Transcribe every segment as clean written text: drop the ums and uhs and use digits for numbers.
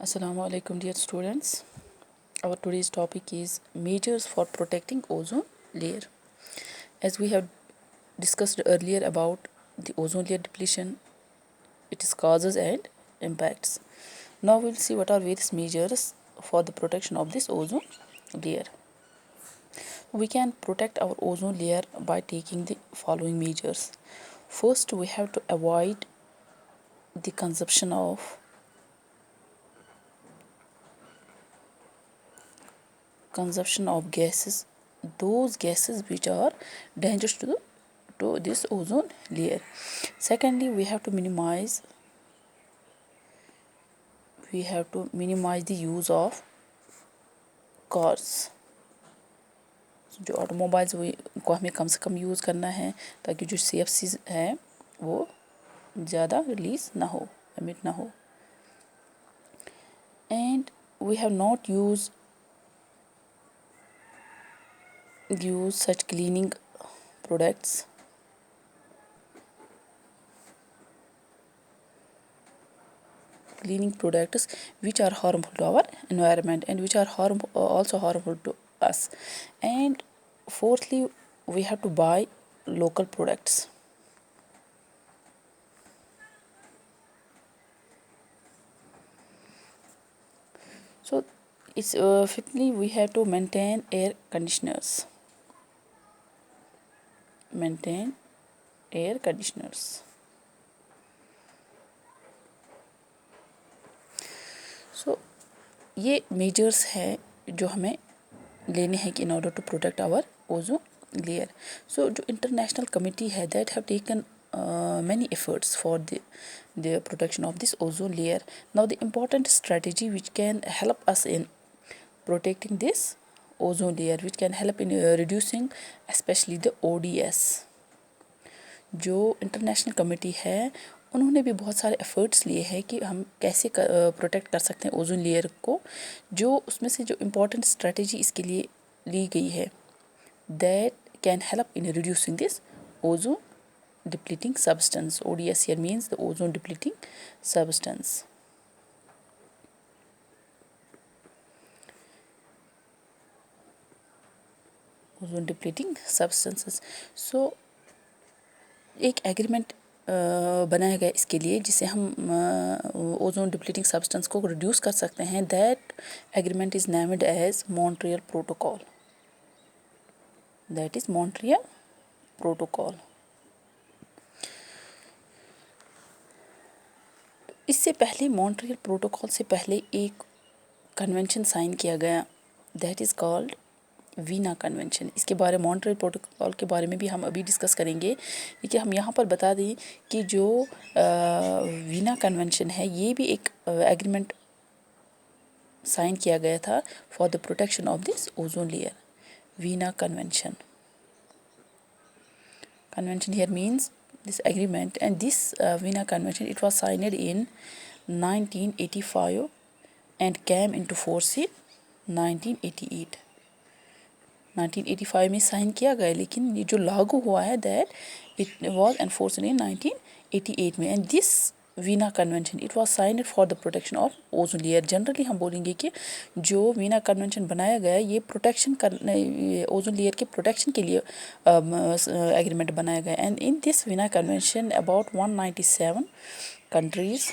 Assalamu alaikum dear students. Our today's topic is measures for protecting ozone layer. As we have discussed earlier about the ozone layer depletion, its causes and impacts. Now we'll see what are various measures for the protection of this ozone layer. We can protect our ozone layer by taking the following measures. First, we have to avoid the consumption of gases, those gases which are dangerous to this ozone layer. Secondly, we have to minimize the use of cars. जो automobiles को हमें कम से कम use करना है ताकि जो CFCs है वो ज़्यादा रिलीज ना हो, एमिट ना हो. And we have not use such cleaning products which are harmful to our environment and which are also harmful to us. And fourthly, we have to buy local products. So it's fifthly, we have to maintain air conditioners. So ये measures हैं जो हमें लेने हैं कि in order to protect our ozone layer. So जो international committee है that have taken many efforts for the protection of this ozone layer. Now the important strategy which can help us in protecting this ozone layer, which can help in reducing especially the ODS. जो international committee है उन्होंने भी बहुत सारे efforts लिए हैं कि हम कैसे प्रोटेक्ट कर सकते हैं ओजोन लेयर को. जो उसमें से जो इम्पोर्टेंट स्ट्रेटेजी इसके लिए ली गई है that can help in reducing this ozone depleting substance. ODS here means the ozone depleting substance. Ozone depleting substances. So एक एग्रीमेंट बनाया गया इसके लिए जिससे हम ओजोन डिप्लीटिंग सब्सटेंस को रिड्यूस कर सकते हैं. That agreement is named as Montreal protocol. इससे पहले मॉन्ट्रियल प्रोटोकॉल से पहले एक कन्वेंशन साइन किया गया that is called Veena convention. इसके बारे मॉन्ट्रियल प्रोटोकॉल के बारे में भी हम अभी डिस्कस करेंगे. लेकिन हम यहाँ पर बता दें कि जो वीना कन्वेंशन है ये भी एक एग्रीमेंट साइन किया गया था for the protection of this ozone layer. Veena convention here means this agreement, and this Vienna Convention, it was signed in 1985 and came into force in 1988. 1985 में साइन किया गया लेकिन ये जो लागू हुआ है दैट इट वाज एनफोर्स्ड इन 1988 में. And this Vienna convention it was signed for the protection of ozone layer. Generally हम बोलेंगे कि जो वीना कन्वेंशन बनाया गया ये प्रोटेक्शन करने ओजोन लेयर के प्रोटेक्शन के लिए एग्रीमेंट बनाया गया. And in this Vienna convention about 197 countries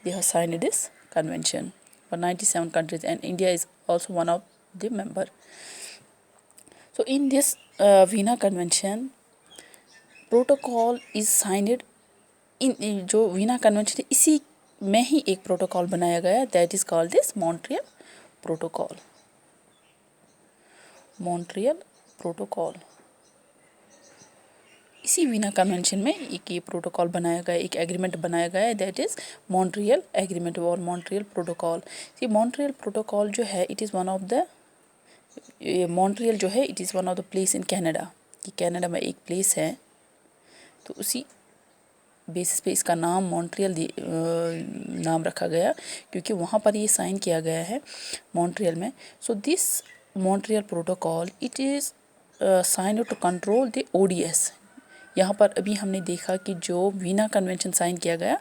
they have signed this convention. 197 countries and India is also one of the member. So in this Vienna Convention protocol is signed in जो Veena convention है इसी में ही एक protocol बनाया गया that is called this Montreal protocol. इसी Veena convention में एक ये प्रोटोकॉल बनाया गया, एक एग्रीमेंट बनाया गया है दैट इज़ मॉन्ट्रियल एग्रीमेंट और मॉन्ट्रियल प्रोटोकॉल. ये मॉन्ट्रियल प्रोटोकॉल जो है it is one of the Montreal जो है it is one of the place in Canada. कि कनाडा में एक प्लेस है तो उसी बेसिस पे इसका नाम मॉन्ट्रियल नाम रखा गया क्योंकि वहाँ पर ये साइन किया गया है मॉन्ट्रियल में. सो this Montreal protocol it is sine to control the ODS. यहाँ पर अभी हमने देखा कि जो वीना कन्वेंशन साइन किया गया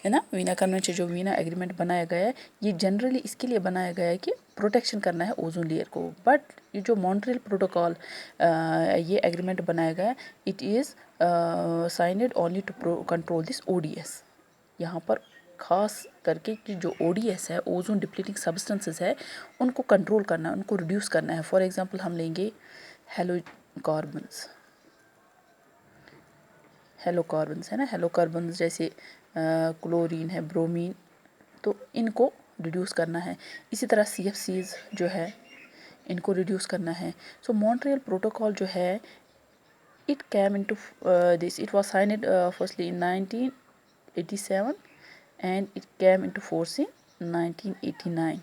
है ना, वीना कन्वेंशन जो वीना एग्रीमेंट बनाया गया है, ये जनरली इसके लिए बनाया गया है कि प्रोटेक्शन करना है ओजोन लेयर को। बट ये जो मॉन्ट्रियल प्रोटोकॉल ये एग्रीमेंट बनाया गया, it is signed only to control this ODS. यहाँ पर खास करके कि जो ओडीएस है, ओजोन डिप्लीटिंग सब्सटेंसेस है, उनको कंट्रोल करना है, उनको रिड्यूस करना है। फॉर एग्जांपल हम लेंगे हेलोकार्बन्स है ना, हेलोकार्बन्स जैसे क्लोरीन है, ब्रोमीन, तो इनको रिड्यूस करना है। इसी तरह CFCs जो है, इनको रिड्यूस करना है। सो मॉन्ट्रियल प्रोटोकॉल जो है, it came into this, it was signed firstly in 1987 and it came into force in 1989।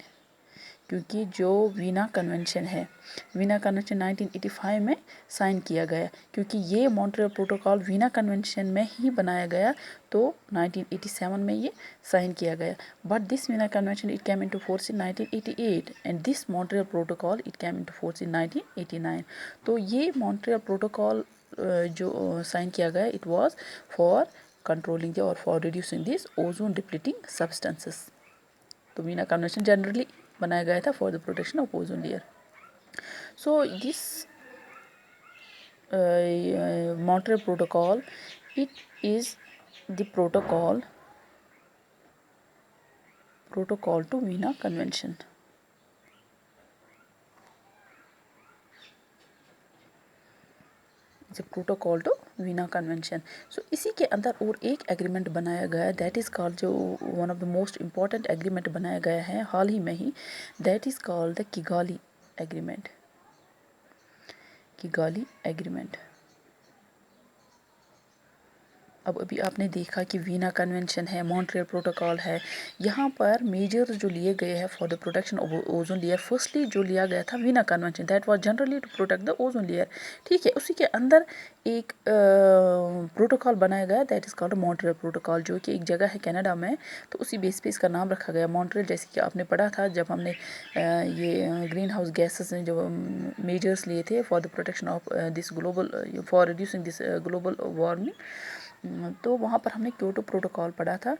क्योंकि जो वीना कन्वेंशन है, वीना कन्वेंशन 1985 में साइन किया गया, क्योंकि ये मॉन्ट्रियल प्रोटोकॉल वीना कन्वेंशन में ही बनाया गया, तो 1987 में ये साइन किया गया। But this Vienna convention it came into force in 1988 and this Montreal protocol it came into force in 1989। तो ये मॉन्ट्रियल प्रोटोकॉल जो साइन किया गया, इट वाज फॉर कंट्रोलिंग और for reducing this ozone depleting substances. तो Vienna convention generally बनाया गया था for the protection of ozone layer. So this Montreal protocol, it is the protocol to Vienna convention. Protocol to Vienna convention. So इसी के अंदर और एक agreement बनाया गया, दैट इज़ कॉल्ड, जो one of the most important agreement बनाया गया है हाल ही में ही, that is called the Kigali agreement. Kigali agreement. अब अभी आपने देखा कि वीना कन्वेंशन है, मॉन्ट्रियल प्रोटोकॉल है, यहाँ पर मेजर्स जो लिए गए हैं for the protection of ozone layer, firstly जो लिया गया था Vienna convention, that was generally to protect the ozone layer. ठीक है, उसी के अंदर एक प्रोटोकॉल बनाया गया, that is called Montreal protocol, जो कि एक जगह है कनाडा में, तो उसी बेस पे इसका नाम रखा गया मॉन्ट्रियल। जैसे कि आपने पढ़ा था जब हमने ये ग्रीन हाउस गैसेस ने जो मेजर्स लिए थे for the protection of this global, for reducing this global warming, तो वहाँ पर हमने क्योटो प्रोटोकॉल पढ़ा था।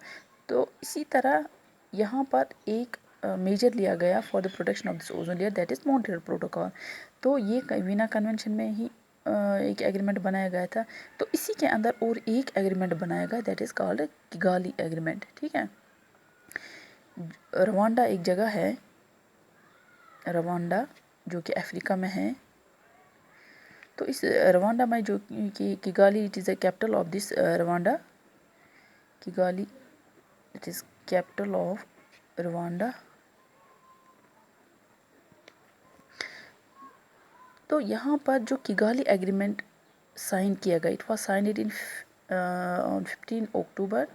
तो इसी तरह यहाँ पर एक मेजर लिया गया for the protection of this ozone layer, that is Montreal protocol. तो ये वीना कन्वेंशन में ही एक एग्रीमेंट बनाया गया था। तो इसी के अंदर और एक एग्रीमेंट बनाया गया, that is called Kigali agreement. ठीक है, रवांडा एक जगह है, रवांडा जो कि अफ्रीका में है। तो इस रवांडा में जो कि Kigali, it is the capital of this Rwanda, Kigali it is capital of Rwanda. तो यहाँ पर जो किगाली एग्रीमेंट साइन किया गया, it was signed in on 15 अक्टूबर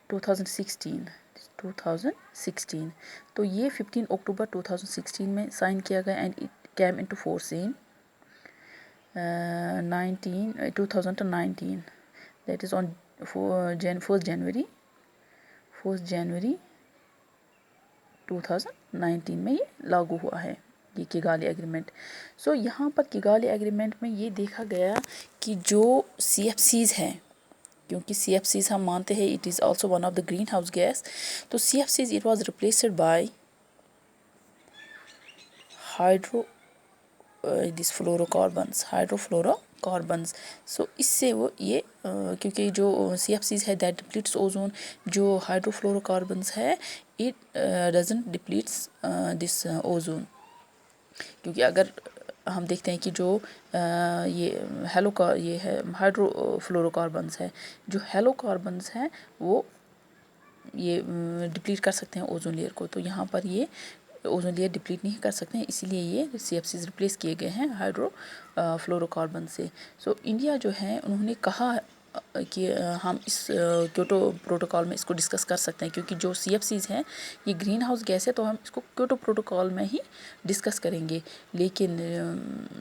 2016। तो ये 15 अक्टूबर 2016 में साइन किया गया and it came into force in 2019, that is on 1 जनवरी 2019 में ये लागू हुआ है, ये किगाली एग्रीमेंट। सो यहाँ पर किगाली एग्रीमेंट में ये देखा गया कि जो CFCs हैं, क्योंकि CFCs हम मानते हैं it is also one of the green house gas, तो CFCs it was replaced by hydrofluorocarbons. So इससे वो ये क्योंकि जो CFCs है दैट डिप्लीट्स ओजोन, जो हाइड्रोफ्लोरोकार्बन्स है इट डजंट डिप्लीट्स दिस ओजोन। क्योंकि अगर हम देखते हैं कि जो ये है हाइड्रोफ्लोरोकार्बन्स है, जो हेलोकार्बन्स हैं वो ये डिप्लीट कर सकते हैं ओजोन लेयर को, तो यहाँ पर ये ओजोन लेयर डिप्लीट नहीं कर सकते हैं, इसीलिए ये CFCs रिप्लेस किए गए हैं हाइड्रोफ्लोरोकार्बन से। सो इंडिया जो है उन्होंने कहा कि हम इस क्योटो प्रोटोकॉल में इसको डिस्कस कर सकते हैं, क्योंकि जो CFCs हैं ये ग्रीन हाउस गैस है, तो हम इसको क्योटो प्रोटोकॉल में ही डिस्कस करेंगे। लेकिन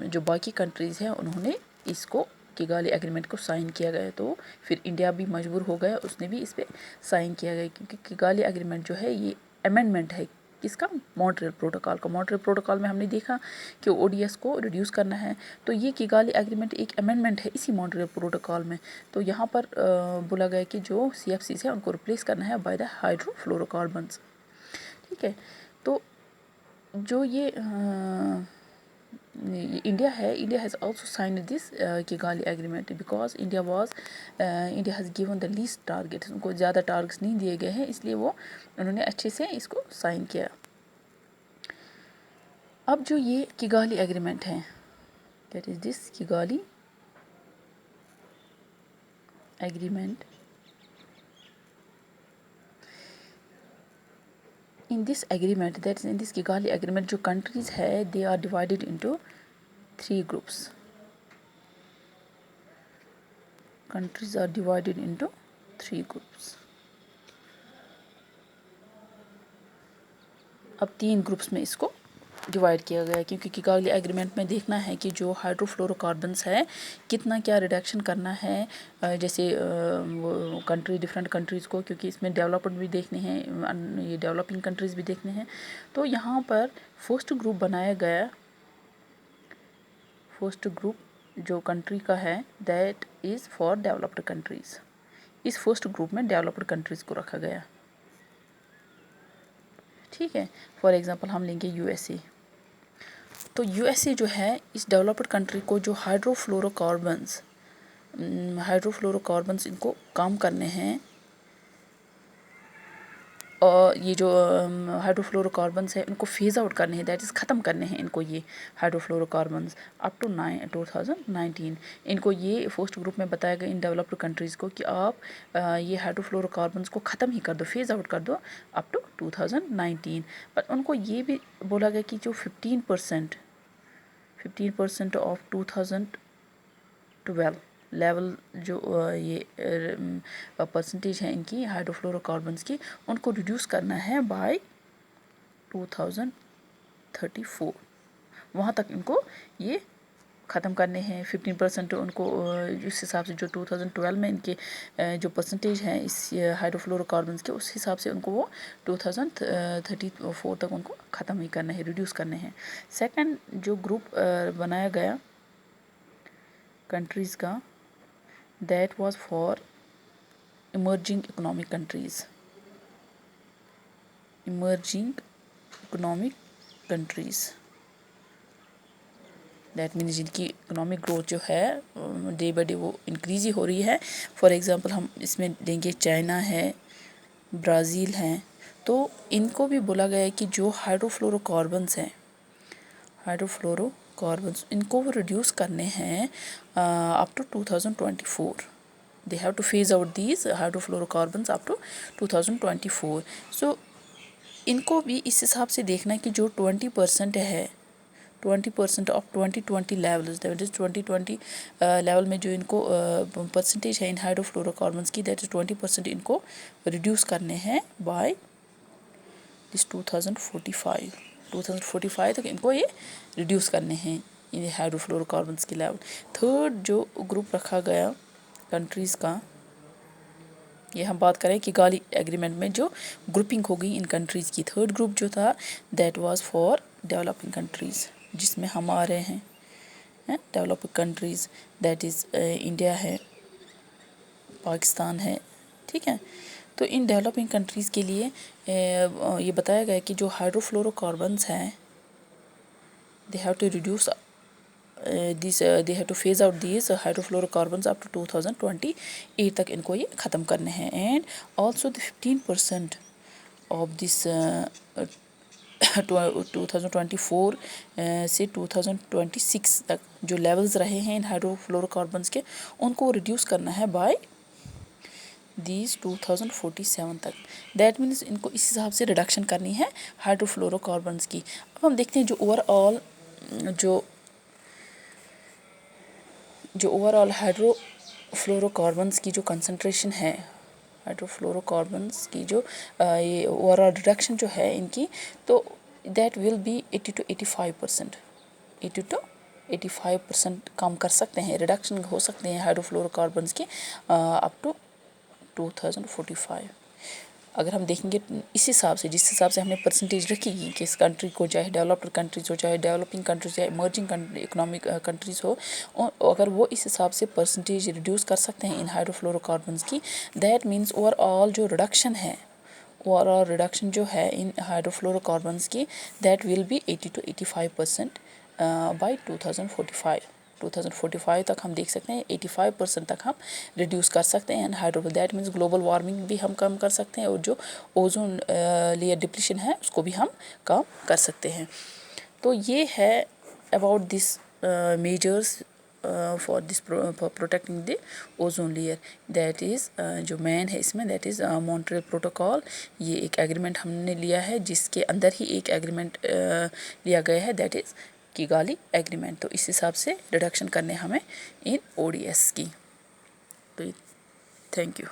जो बाकी कंट्रीज़ हैं उन्होंने इसको किगाली एग्रीमेंट को साइन किया गया, तो फिर इंडिया भी मजबूर हो गया, उसने भी इस पर साइन किया गया, क्योंकि किगाली एग्रीमेंट जो है ये अमेंडमेंट है किसका, मॉन्ट्रियल प्रोटोकॉल का। मॉन्ट्रियल प्रोटोकॉल में हमने देखा कि ओडीएस को रिड्यूस करना है, तो ये किगाली एग्रीमेंट एक अमेंडमेंट है इसी मॉन्ट्रियल प्रोटोकॉल में। तो यहाँ पर बोला गया कि जो CFCs है उनको रिप्लेस करना है बाय द हाइड्रोफ्लोरोकार्बन्स। ठीक है, तो जो ये इंडिया है, India has also signed this Kigali agreement because India has given the least target. उनको ज़्यादा टारगेट्स नहीं दिए गए हैं, इसलिए वो उन्होंने अच्छे से इसको साइन किया। अब जो ये किगाली एग्रीमेंट है, that is this Kigali agreement. In this agreement, that is in this Kigali agreement, जो कंट्रीज़ है they are divided into 3 groups. Countries are divided into 3 groups. अब 3 ग्रुप्स में इसको डिवाइड किया गया है, क्योंकि किगाली एग्रीमेंट में देखना है कि जो हाइड्रोफ्लोरोकार्बन्स है कितना क्या रिडक्शन करना है, जैसे वो कंट्री, डिफरेंट कंट्रीज़ को, क्योंकि इसमें डेवलप्ड भी देखने हैं, ये डेवलपिंग कंट्रीज़ भी देखने हैं। तो यहाँ पर फर्स्ट ग्रुप बनाया गया, फर्स्ट ग्रुप जो कंट्री का है that is for developed countries. इस फर्स्ट ग्रुप में डेवलप्ड कंट्रीज़ को रखा गया। ठीक है, फॉर एग्जांपल हम लेंगे यूएसए। तो यूएसए जो है इस डेवलप्ड कंट्री को जो हाइड्रोफ्लोरोकार्बन्स इनको काम करने हैं, और ये जो हाइड्रोफ्लोरोकार्बन्स है इनको फेज़ आउट करने हैं, दैट इज़ ख़त्म करने हैं इनको, ये हाइड्रोफ्लोरोकार्बन्स अप टू 2019। इनको ये फर्स्ट ग्रुप में बताया गया इन डेवलप्ड कंट्रीज़ को कि आप ये हाइड्रोफ्लोरोकार्बन्स को ख़त्म ही कर दो, फेज़ आउट कर दो अप टू 2019। पर उनको ये भी बोला गया कि जो 15% ऑफ 2012 लेवल जो ये परसेंटेज है इनकी हाइड्रोफ्लोरोकार्बन्स की, उनको रिड्यूस करना है बाय 2034। वहाँ तक इनको ये ख़त्म करने हैं। 15% उनको जिस हिसाब से जो 2012 में इनके जो परसेंटेज हैं इस हाइड्रोफ्लोरोकार्बन्स के, उस हिसाब से उनको वो 2034 तक उनको ख़त्म ही करना है, रिड्यूस करने हैं। सेकंड जो ग्रुप बनाया गया कंट्रीज़ का, that was for emerging economic countries, that means जिनकी इकोनॉमिक ग्रोथ जो है डे बाई डे वो इंक्रीज़ ही हो रही है। फॉर एग्ज़ाम्पल हम इसमें देंगे चाइना है, ब्राज़ील हैं। तो इनको भी बोला गया है कि जो हाइड्रोफ्लोरोकार्बन्स हैं, इनको वो रिड्यूस करने हैं up to 2024। they have to phase out these hydrofluorocarbons up to 2024। so इनको भी इस हिसाब से देखना है कि जो 20% है, 20% of 2020 levels, that is 2020 level में जो इनको परसेंटेज है इन हाइड्रोफ्लोरोकार्बन्स की, दैट इज़ 20% इनको रिड्यूस करने हैं बाय दिस 2045 तक इनको ये रिड्यूस करने हैं इन हाइड्रोफ्लोरोकार्बन्स की लेवल। थर्ड जो ग्रुप रखा गया कंट्रीज़ का, ये हम बात करें कि किगाली एग्रीमेंट में जो ग्रुपिंग हो गई इन कंट्रीज़ की, थर्ड ग्रुप जो था that was for developing countries, जिसमें हम आ रहे हैं developing countries, that is India है, पाकिस्तान है। ठीक है, तो इन डेवलपिंग कंट्रीज़ के लिए ये बताया गया कि जो हाइड्रोफ्लोरोकार्बन्स हैं they have to reduce they have to phase out these hydrofluorocarbons up to 2028 तक इनको ये ख़त्म करने हैं। And also the 15% of this 2024 से 2026 तक जो लेवल्स रहे हैं इन हाइड्रोफ्लोरोकार्बन्स के, उनको रिड्यूस करना है बाय दीज 2047 तक। दैट मीन्स इनको इस हिसाब से रिडक्शन करनी है हाइड्रोफ्लोरोकार्बन्स की। अब हम देखते हैं जो ओवरऑल हाइड्रोफ्लोरोकार्बन्स की जो कंसंट्रेशन है, हाइड्रोफ्लोरोकार्बन्स की जो ये ओवरऑल रिडक्शन जो है इनकी, तो that will be 80 to 85%, 80 to 85% कम कर सकते हैं, रिडक्शन हो सकते हैं हाइड्रोफ्लोरोकार्बन्स की अप टू 2045। अगर हम देखेंगे इस हिसाब से, जिस हिसाब से हमने परसेंटेज रखी कि किस कंट्री को, चाहे डेवलप्ड कंट्रीज हो, चाहे डेवलपिंग कंट्रीज, चाहे इमर्जिंग इकोनॉमिक कंट्रीज हो, अगर वो इस हिसाब से परसेंटेज रिड्यूस कर सकते हैं इन हाइड्रोफ्लोरोकार्बन्स की, दैट मीन्स ओवरऑल जो रिडक्शन है, ओवरऑल रिडक्शन जो है इन हाइड्रोफ्लोरोकार्बन्स की, that will be 80 to 85% by 2045 तक हम देख सकते हैं 85% तक हम रिड्यूस कर सकते हैं hydro, that means global warming भी हम कम कर सकते हैं और जो ओजोन लेयर डिप्लीशन है उसको भी हम कम कर सकते हैं। तो ये है about this measures for this protecting the ozone layer, that is जो मेन है इसमें, दैट इज़ मॉन्ट्रियल प्रोटोकॉल। ये एक एग्रीमेंट हमने लिया है जिसके अंदर ही एक एग्रीमेंट लिया गया है, दैट इज़ किगाली एग्रीमेंट। तो इस हिसाब से रिडक्शन करने हमें इन ODS की। तो थैंक यू।